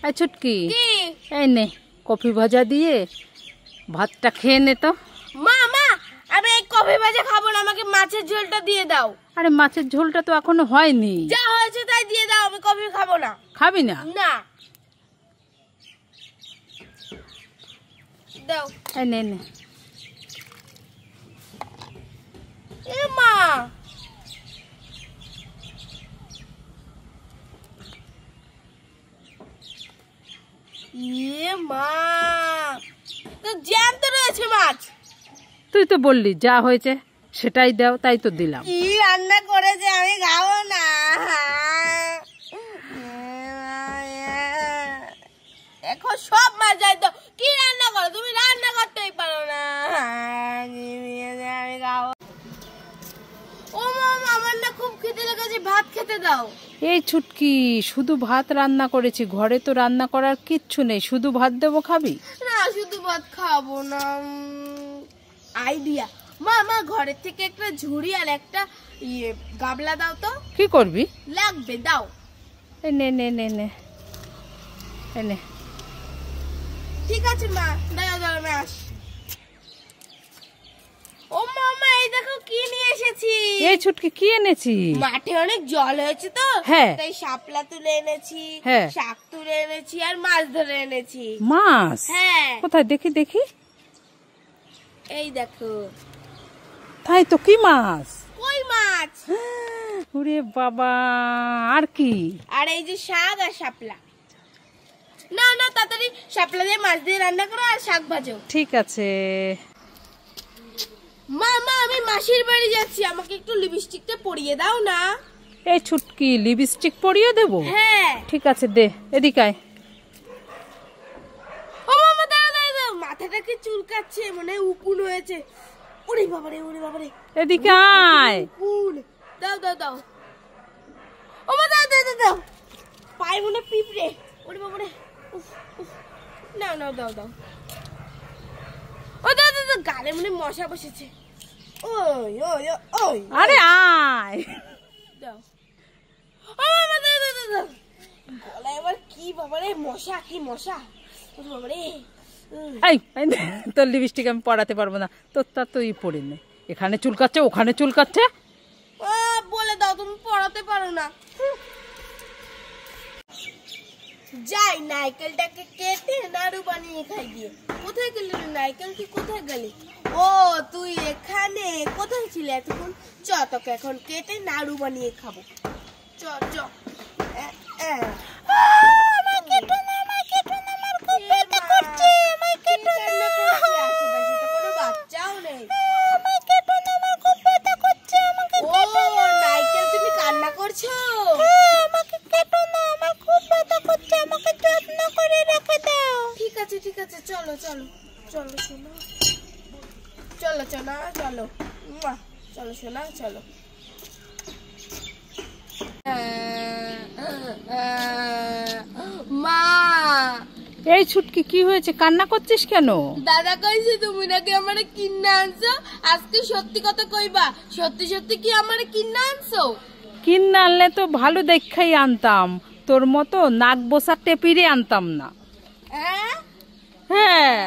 এই ছুটকি, এই নে কফি ভাজা দিয়ে ভাতটা খেয়ে নে তো। মা মা, আমি এই কফি ভাজা খাবো না, আমাকে মাছের ঝোলটা দিয়ে দাও। আরে মাছের ঝোলটা তো এখনো হয়নি। যা হয়েছে তাই দিয়ে দাও, আমি কফি খাবো না। খাবি না? না দাও। এই নে নে। এ মা, ইয়ে মা, তো জ্যান্ত রয়েছে মাছ। তুই তো বললি যা হয়েছে সেটাই দাও, তাই তো দিলাম। কি রান্না করেছে আমি খাবো না। এখন সব মাছ যাই তো, কি রান্না করো তুমি? রান্না করতেই পারো না। আমি খাবো। ও মামা, আমার না খুব খেতে লেগেছে, ভাত খেতে দাও। এই ছুটকি, শুধু ভাত রান্না করেছি, ঘরে তো রান্না করার কিচ্ছু নেই, শুধু ভাত দেবো, খাবি? না শুধু ভাত খাবো না। আইডিয়া, মা মা, ঘরের থেকে একটা ঝুড়ি আর একটা গাবলা দাও তো। কি করবি? লাগবে, দাও। এই নে নে নে নে, এই নে। ঠিক আছে মা, দাও দাও, আমি আসি। ও মামা, এই দেখো কি নিয়ে এসেছি। এই ছুটকি, কি এনেছি? মাঠে অনেক জল হয়েছে তো, হ্যাঁ, তাই শাপলা তুলে এনেছি, হ্যাঁ, শাক তুলে এনেছি, আর মাছ ধরে এনেছি। মাছ? হ্যাঁ। কোথায় দেখি দেখি। এই দেখো। তাই তো, কি মাছ? কই মাছ। ওরে বাবা, আর কি? আর এই যে শাক আর শাপলা। না না, তাড়াতাড়ি শাপলা দিয়ে মাছ দিয়ে রান্না করো আর শাক ভাজো। ঠিক আছে। মা মা, আমি মাসির বাড়ি যাচ্ছি, আমাকে একটু লিপস্টিকটা পরিয়ে দাও না। এই ছুটকি, লিপস্টিক পরিয়ে দেবো? হ্যাঁ। ঠিক আছে, দে, এদিকে আয়। ও মামা, দাঁড়াও দাঁড়াও দাঁড়াও, মাথাটা কি চুলকাচ্ছে, মনে হয় উকুন হয়েছে। ওরে বাবারে, ওরে বাবারে। এদিকে আয়। উকুন। দাও দাও দাও। ও মা, দাও দাও দাও দাও। পায়ে মনে পিঁপড়ে। ওরে বাবারে। উফ উফ। নাও নাও, দাও দাও। ও দাও দাও দাও, গালে মনে মশা বসেছে। ওই ওই ওই। আরে আয়। দাও। ও মামা, দাও দাও দাও দাও। গলায় আবার কি বাবারে, মশা, কি মশা। ওরে বাবারে। এই, তোর লিপস্টিক আমি পরাতে পারবো না, তোরটা তুই পরে নে। এখানে চুলকাচ্ছে, ওখানে চুলকাচ্ছে। বলে দাও, তুমি পড়াতে পারো না। যাই, নারকেলটাকে কেটে নাড়ু বানিয়ে খাই দিয়ে। কোথায় গেলি নারকেল, কি কোথায় গেলি? ও তুই এখানে, কোথায় ছিলে এতক্ষণ? চ, তোকে এখন কেটে নাড়ু বানিয়ে খাবো। চ চ। আমার কেটো না, আমার কেটো না, আমার খুব ব্যথা করছে, আমার কেটো না। আশেপাশে তো কোনো বাচ্চাও নেই। আমার কেটো না, আমার খুব ব্যথা করছে, আমাকে কেটো না। নারকেল, তুমি কান্না করছো? আমাকে কেটো না, আমার খুব ব্যথা করছে, আমাকে যত্ন করে রেখে দাও। ঠিক আছে ঠিক আছে, চলো চলো চলো শোনা, চলো চলো চলো, চলো শোনা, চলো। মা। এই ছুটকি, কি হয়েছে, কান্না করছিস কেন? দাদা কইছে তুমি নাকি আমারে কিন্না আনছো, আজকে সত্যি কথা কইবা, সত্যি সত্যি কি আমারে কিন্না আনছো? কিনে আনলে তো ভালো দেখাই আনতাম, তোর মতো নাক বসা টেপিরে আনতাম না। হ্যাঁ।